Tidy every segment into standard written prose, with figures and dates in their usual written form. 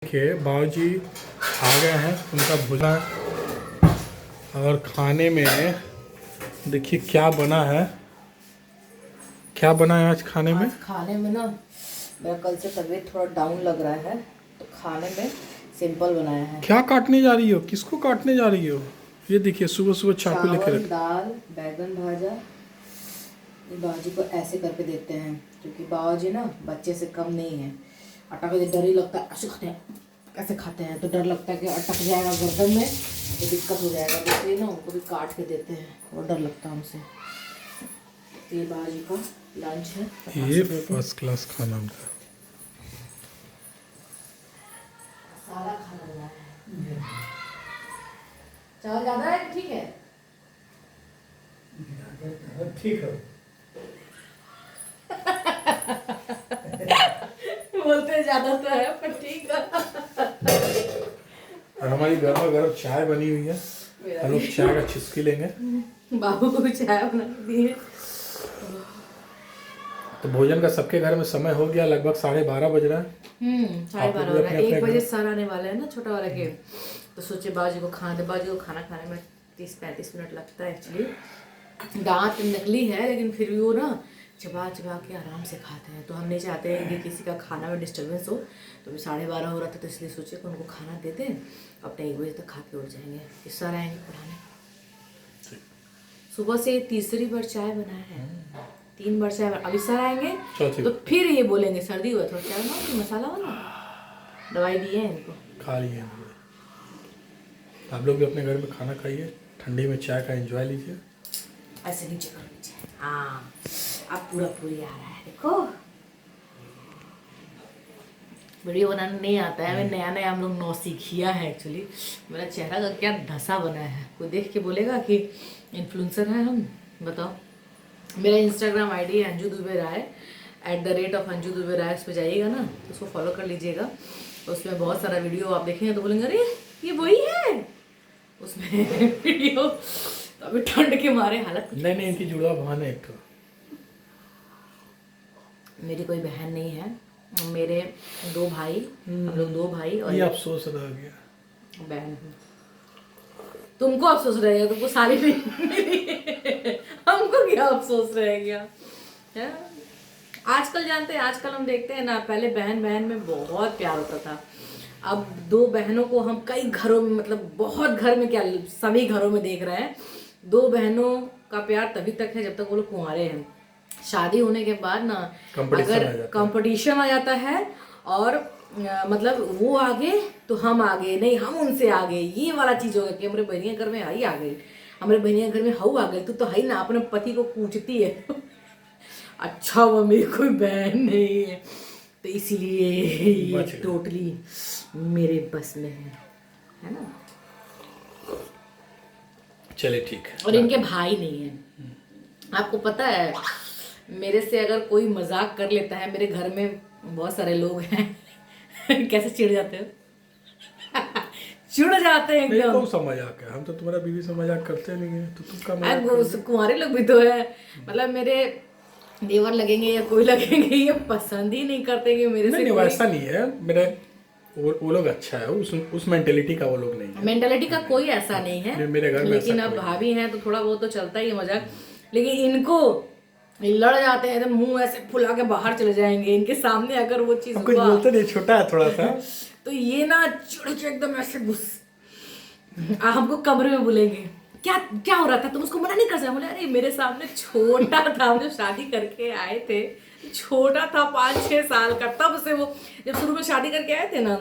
देखिए बाबूजी आ गए हैं, उनका भोजन और खाने में देखिए क्या बना है। क्या बना है आज खाने में? आज खाने में ना मेरा कल से तबीयत थोड़ा डाउन लग रहा है, तो खाने में सिंपल बनाया है। क्या काटने जा रही हो? किसको काटने जा रही हो? ये देखिए सुबह सुबह चाकू लेके चावल, रख। दाल, बैगन भाजा। ये बाबाजी को ऐसे करके देते हैं क्योंकि बाबाजी ना बच्चे से कम नहीं है। आटा का डर ही लगता है, ऐसे खाते हैं, कैसे खाते हैं, तो डर लगता है कि अटक जाएगा गर्दन में तो दिक्कत हो जाएगा, इसलिए ना उनको भी काट के देते हैं और डर लगता है उनसे। ये बाबाजी का लंच है। ये फर्स्ट क्लास खाना उनका। सारा खाना बनाया है। चावल ज़्यादा है? ठीक है, ठीक है। बोलते ज़्यादा तो है पर ठीक है। और हमारी गर्मा गर्म चाय बनी हुई है, हम लोग चाय का चुस्की लेंगे। बाबू को भी चाय बना दी है। तो भोजन का सबके घर में समय हो गया, लगभग 12:30 बज रहा है। 12:30 हो रहा है। 1 बजे सर आने वाले हैं ना छोटा वाला के, तो सोचे बाजू को खाना खाने में 30-35 मिनट लगता है एक्चुअली। दांत नकली है लेकिन फिर भी वो ना चबा चबा के आराम से खाते हैं, तो हम नहीं चाहते हैं कि किसी का खाना में डिस्टर्बेंस हो। तो 12:30 हो रहा था, तो इसलिए सोचे कि उनको खाना देते हैं, अपने 1 बजे तक खा के उठ जाएंगे, फिर सर आएंगे पढ़ाने। सुबह से तीसरी बार चाय बनाया है, 3 बार चाय अभी सर आएंगे तो फिर ये बोलेंगे सर्दी हुआ थोड़ा चाय बनाओ, मसाला वाला दवाई दी है इनको, खा लिए। आप लोग भी अपने घर में खाना खाइए, ठंडी में चाय का एंजॉय लीजिए। ऐसे नीचे करो, नीचे। हाँ अब पूरा पूरी आ रहा है, देखो। वीडियो बनाना नहीं आता है, हमें नया नया हम लोग नौसिखिया है एक्चुअली। मेरा चेहरा का क्या धसा बना है, कोई देख के बोलेगा कि इन्फ्लुएंसर है हम, बताओ। मेरा इंस्टाग्राम आईडी है अंजू दुबे राय, @अंजू दुबे राय। उस पर जाइएगा ना तो उसको फॉलो कर लीजिएगा। उसमें बहुत सारा वीडियो आप देखेंगे तो बोलेंगे अरे ये वही है उसमें वीडियो। तो अभी ठंड के मारे हालत नहीं, इनकी जुड़वा बहन है एक तो। मेरी कोई बहन नहीं है, मेरे 2 भाई, हम लोग 2 भाई और ये अफसोस रह गया। बहन हूँ। तुमको अफसोस रहेगा, तुमको साली नहीं मिली, हमको क्या अफसोस रह गया है? आजकल जानते हैं, आजकल हम देखते हैं ना, पहले बहन बहन में बहुत प्यार होता था। अब 2 बहनों को हम कई घरों में, मतलब बहुत घर में, क्या सभी घरों में देख रहे हैं। 2 बहनों का प्यार तभी तक है जब तक वो लोग कुंवारे हैं। शादी होने के बाद ना अगर कंपटीशन आ जाता है और मतलब वो आगे तो हम आगे नहीं, हम उनसे आगे, ये वाला चीज होगा कि हमारे बहनिया घर में आई आ गई, हमारे बहनिया घर में हऊ आ गई, तू तो है ना, अपने पति को पूछती है। अच्छा वो मेरी कोई बहन नहीं है, तो इसीलिए ये टोटली मेरे बस में है ना। चले ठीक है। और इनके भाई नहीं है। आपको पता है मेरे से अगर कोई मजाक कर लेता है, मेरे घर में बहुत सारे लोग हैं कैसे चिढ़ जाते हो चिढ़ जाते हैं एकदम। कौन सा मजाक है? हम तो तुम्हारा बीवी से मजाक करते नहीं है, तो तुम का मजाक? कुंवारे लोग भी तो है, मतलब मेरे देवर लगेंगे या कोई लगेंगे, ये पसंद ही नहीं करते कि मेरे से। नहीं, वैसा नहीं है। मेरे वो लोग अच्छा है, उस मेंटेलिटी का वो लोग नहीं है। मेंटेलिटी का कोई ऐसा नहीं है मेरे घर में। लेकिन अब भाभी हैं तो थोड़ा बहुत तो चलता ही है मजाक। लेकिन इनको लड़ जाते हैं, एकदम मुंह ऐसे फुला के बाहर चले जाएंगे, इनके सामने अगर वो चीज कुछ बोलते नहीं, छोटा है थोड़ा सा तो ये ना चिड़ के एकदम ऐसे घुस हमको कमरे में बोलेंगे क्या क्या हो रहा था, तुम उसको मना नहीं कर सकते। बोले अरे मेरे सामने छोटा था, हम जब शादी करके आए थे छोटा था 5-6 साल का, तब से वो जब शुरू में शादी करके आए थे ना,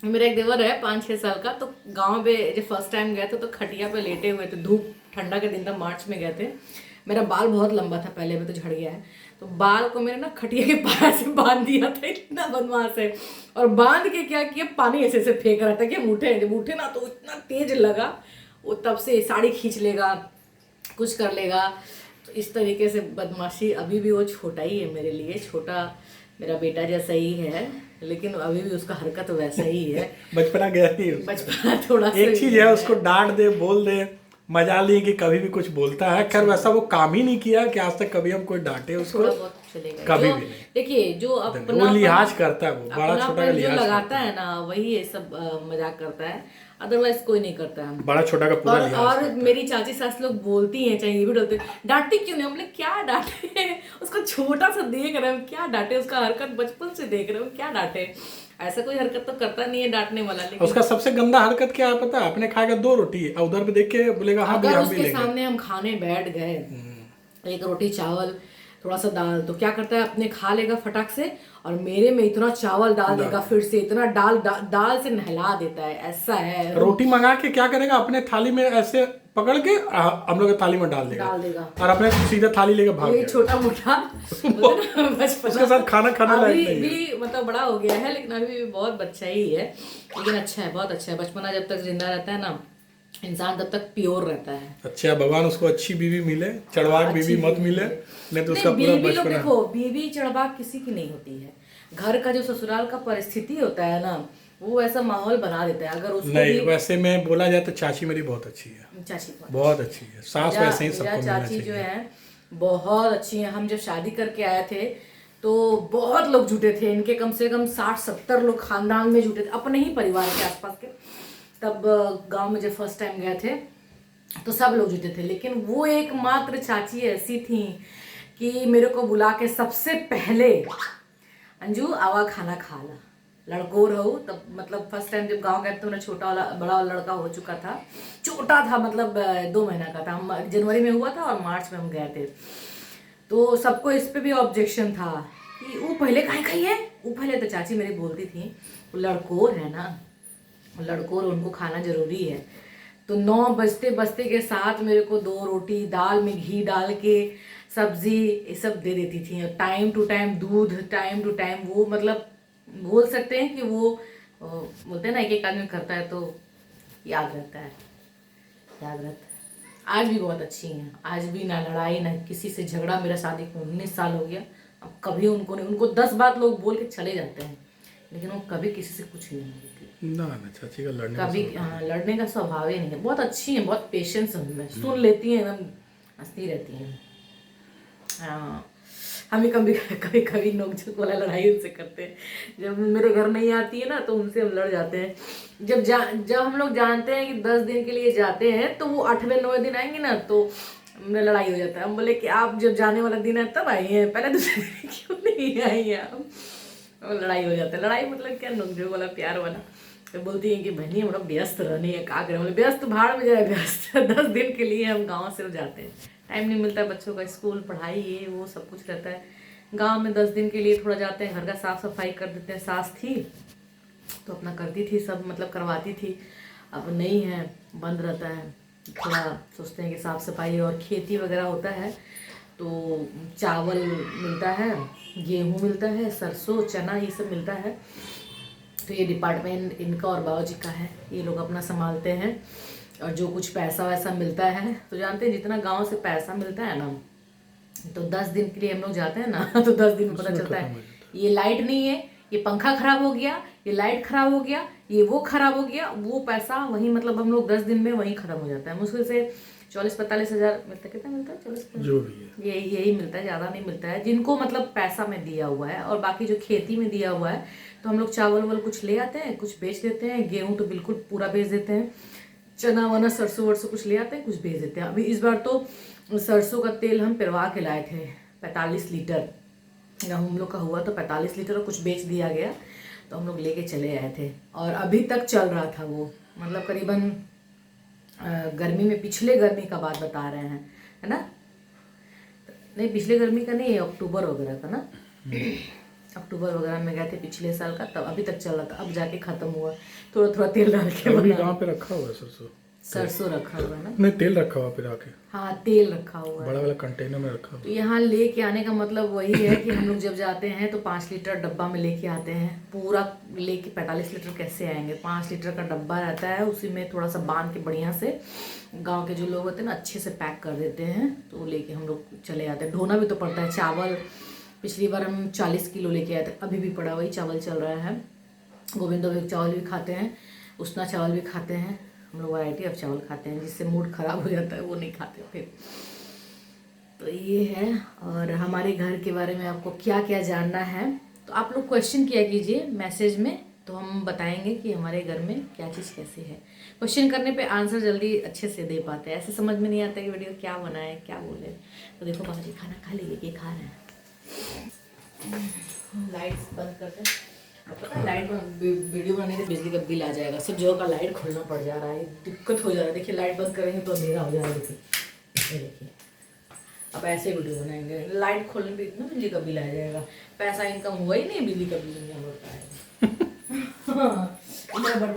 मेरा एक देवर है 5-6 साल का, तो गांव में जब फर्स्ट टाइम गए थे तो खटिया पे लेटे हुए थे, धूप ठंडा के दिन था, मार्च में गए थे। मेरा बाल बहुत लंबा था पहले, में तो झड़ गया है, तो बाल को मैंने ना खटिया के पाया से बांध दिया था, इतना बदमाश है। और बांध के क्या किया, पानी ऐसे ऐसे फेंक रहा था कि हम उठे, जब उठे ना तो इतना तेज लगा, वो तब से साड़ी खींच लेगा, कुछ कर लेगा। तो इस तरीके से बदमाशी, अभी भी वो छोटा ही है मेरे लिए, छोटा मेरा बेटा जैसा ही है, लेकिन अभी भी उसका हरकत वैसा ही है। बचपना गया नहीं, बचपना थोड़ा एक चीज है, उसको डांट दे, बोल दे, मजा ली कि कभी भी कुछ बोलता है। खैर वैसा वो काम ही नहीं किया कि आज तक कभी हम कोई डांटे उसको। चलेगा। कभी जो भी नहीं। देखिए जो वो अपना लिहाज करता है, वो बड़ा छोटा का जो लिहाज लगाता करता है ना वही ये सब मजाक करता है, अदरवाइज कोई नहीं करता है। है, बड़ा छोटा का पूरा लिहाज और करता है। मेरी चाची सास लोग बोलती हैं, चाहे ये भी डरते डांटती क्यों नहीं, हम बोले क्या डांटे उसको छोटा सा देख रहे हैं क्या डांटे, उसका हरकत बचपन से देख रहे हो क्या डांटे, ऐसा कोई हरकत तो करता नहीं है डांटने वाला। लेकिन उसका सबसे गंदा हरकत क्या है पता है? अपने खाएगा 2 रोटी और उधर पे देख के बोलेगा हाँ अगर भैया हम भी उसके लेंगे। सामने हम खाने बैठ गए, एक रोटी चावल थोड़ा सा दाल, तो क्या करता है अपने खा लेगा फटाक से, और मेरे में इतना चावल डाल देगा, फिर से इतना दाल से नहला देता है, ऐसा है। रोटी मंगा के क्या करेगा, अपने थाली में ऐसे पकड़ के हम लोग के थाली में डाल डाल देगा देगा और अपने सीधा थाली लेके भाग ये जाएगा। छोटा मोटा बचपन उसके साथ खाना खाने लायक अभी नहीं है। भी मतलब बड़ा हो गया है, लेकिन अभी भी बहुत बच्चा ही है, लेकिन अच्छा है, बहुत अच्छा है। बचपना जब तक जिंदा रहता है ना इंसान तब तक प्योर रहता है। अच्छा भगवान उसको अच्छी बीवी मिले, चढ़वाक बीवी मत मिले, नहीं तो उसका पूरा बीवी लोग बचपना। देखो, बीवी चढ़वाक किसी की नहीं होती है, घर का जो ससुराल का परिस्थिति होता है ना वो ऐसा माहौल बना देता है। अगर उसको नहीं भी वैसे में बोला जाए तो चाची मेरी बहुत अच्छी है, चाची बहुत अच्छी है। सास वैसे ही सबको मेरा मिलना चाची जो चाहिए। है बहुत अच्छी है। हम जब शादी करके आए थे तो बहुत लोग जुटे थे, इनके कम से कम 60-70 लोग खानदान में जुटे थे, अपने ही परिवार के आसपास के। तब गांव में जब फर्स्ट टाइम गए थे तो सब लोग जुटे थे, लेकिन वो एकमात्र चाची ऐसी थी कि मेरे को बुला के सबसे पहले अंजू आवा खाना खा ला, लड़को रहो। तब मतलब फर्स्ट टाइम जब गांव गए तो मेरा छोटा वाला बड़ा वाला लड़का हो चुका था, छोटा था मतलब 2 महीना का था। हम जनवरी में हुआ था और मार्च में हम गए थे, तो सबको इस पे भी ऑब्जेक्शन था कि वो पहले काहे खाई है, वो पहले। तो चाची मेरी बोलती थी वो लड़कोर है ना, लड़कोर उनको खाना जरूरी है। तो 9 बजते बजते के साथ मेरे को 2 रोटी दाल में घी डाल के सब्जी ये सब दे देती थी, और टाइम टू टाइम दूध, टाइम टू टाइम। वो मतलब बोल सकते हैं कि वो बोलते हैं ना एक एक आदमी करता है तो याद रहता है, याद रहता है। आज भी बहुत अच्छी हैं, आज भी ना लड़ाई ना किसी से झगड़ा। मेरा शादी को 19 साल हो गया, अब कभी उनको नहीं, उनको 10 बात लोग बोल के चले जाते हैं, लेकिन वो कभी किसी से कुछ नहीं बोलती। ना चाची का लड़ने कभी लड़ने का स्वभाव ही नहीं है, बहुत अच्छी है, बहुत पेशेंस है उनमें, सुन लेती हैं, एकदम हंसती रहती हैं। हाँ, हमें कभी कभी कभी नोकझोंक वाला लड़ाई उनसे करते हैं। जब मेरे घर नहीं आती है ना तो उनसे हम लड़ जाते हैं। जब हम लोग जानते हैं कि 10 दिन के लिए जाते हैं तो वो 8वें 9वें दिन आएंगे ना तो में लड़ाई हो जाता है। हम बोले कि आप जब जाने वाला दिन है तब आई हैं, पहले दूसरे दिन क्यों नहीं आई हैं आप। और लड़ाई हो जाता है। लड़ाई मतलब क्या, नोकझोंक वाला, प्यार वाला। तो बोलती है कि बहनी हम लोग व्यस्त रहनी है, का करें। बोले व्यस्त भाड़ में जाए, व्यस्त 10 दिन के लिए हम गाँव से जाते हैं, टाइम नहीं मिलता है, बच्चों का स्कूल पढ़ाई ये वो सब कुछ रहता है। गांव में 10 दिन के लिए थोड़ा जाते हैं, घर का साफ सफाई कर देते हैं। सास थी तो अपना करती थी सब, मतलब करवाती थी। अब नहीं है, बंद रहता है, थोड़ा सोचते हैं कि साफ सफाई और खेती वगैरह होता है तो चावल मिलता है, गेहूँ मिलता है, सरसों चना ये सब मिलता है। तो ये डिपार्टमेंट इनका और बाबूजी का है, ये लोग अपना संभालते हैं। और जो कुछ पैसा वैसा मिलता है तो जानते हैं जितना गांव से पैसा मिलता है ना, तो 10 दिन के लिए हम लोग जाते हैं ना तो 10 दिन में पता चलता है ये लाइट नहीं है, ये पंखा खराब हो गया, ये लाइट खराब हो गया, ये वो खराब हो गया। वो पैसा वही मतलब हम लोग 10 दिन में वही खत्म हो जाता है। मुश्किल से 40-45 हज़ार मिलता है, कितना मिलता है 40 जो भी है यही मिलता है, ज़्यादा नहीं मिलता है जिनको मतलब पैसा में दिया हुआ है। और बाकी जो खेती में दिया हुआ है तो हम लोग चावल वावल कुछ ले आते हैं, कुछ बेच देते हैं। गेहूँ तो बिल्कुल पूरा बेच देते हैं, चना वना सरसों वरसों कुछ ले आते हैं, कुछ बेच देते हैं। अभी इस बार तो सरसों का तेल हम पिरवा के लाए थे 45 लीटर, हम लोग का हुआ तो 45 लीटर और कुछ बेच दिया गया तो हम लोग लेके चले आए थे। और अभी तक चल रहा था वो, मतलब करीबन गर्मी में, पिछले गर्मी का बात बता रहे हैं, है ना? नहीं पिछले गर्मी का नहीं, अक्टूबर वगैरह का ना, अक्टूबर वगैरह में गए थे पिछले साल का, तब अभी तक चल रहा था। अब जाके खत्म हुआ, थोड़ा थोड़ा तेल डाल के अभी गाँव पे रखा हुआ है सरसों रखा हुआ है ना, नहीं तेल रखा हुआ फिर आके, हाँ तेल रखा हुआ है, बड़ा वाला कंटेनर में रखा हुआ। तो यहाँ लेके आने का मतलब वही है कि हम लोग जब जाते हैं तो 5 लीटर डब्बा में लेके आते हैं। पूरा लेके 45 लीटर कैसे आएंगे, 5 लीटर का डब्बा रहता है, उसी में थोड़ा सा बांध के बढ़िया से गांव के जो लोग होते हैं ना अच्छे से पैक कर देते हैं, तो लेके हम लोग चले आते हैं। ढोना भी तो पड़ता है। चावल पिछली बार हम 40 किलो लेके आए थे, अभी भी पड़ा वही चावल चल रहा है। गोविंदो भी चावल भी खाते हैं, उसना चावल भी खाते हैं, हम लोग वैरायटी ऑफ चावल खाते हैं। जिससे मूड खराब हो जाता है वो नहीं खाते फिर। तो ये है। और हमारे घर के बारे में आपको क्या क्या जानना है तो आप लोग क्वेश्चन किया कीजिए मैसेज में, तो हम बताएंगे कि हमारे घर में क्या चीज़ कैसी है। क्वेश्चन करने पे आंसर जल्दी अच्छे से दे पाते हैं, ऐसे समझ में नहीं आता कि वीडियो क्या बनाए क्या बोले। तो देखो बाबूजी खाना खा लिए कि खा रहे हैं। लाइट्स बंद करते हैं। पता है लाइट वीडियो बनाने के बिजली का बिल आ जाएगा, सब जगह का लाइट खोलना पड़ जा रहा है, दिक्कत हो जा रहा है। देखिए लाइट बंद करेंगे तो अंधेरा हो जा रहा है। देखिए ये देखिए, अब ऐसे वीडियो बनाएंगे, लाइट खोलने पे इतना बिजली का बिल आ जाएगा। पैसा इनकम हुआ ही नहीं, बिजली का बिल नहीं हम लोग का आएगा। मेरा बर्तन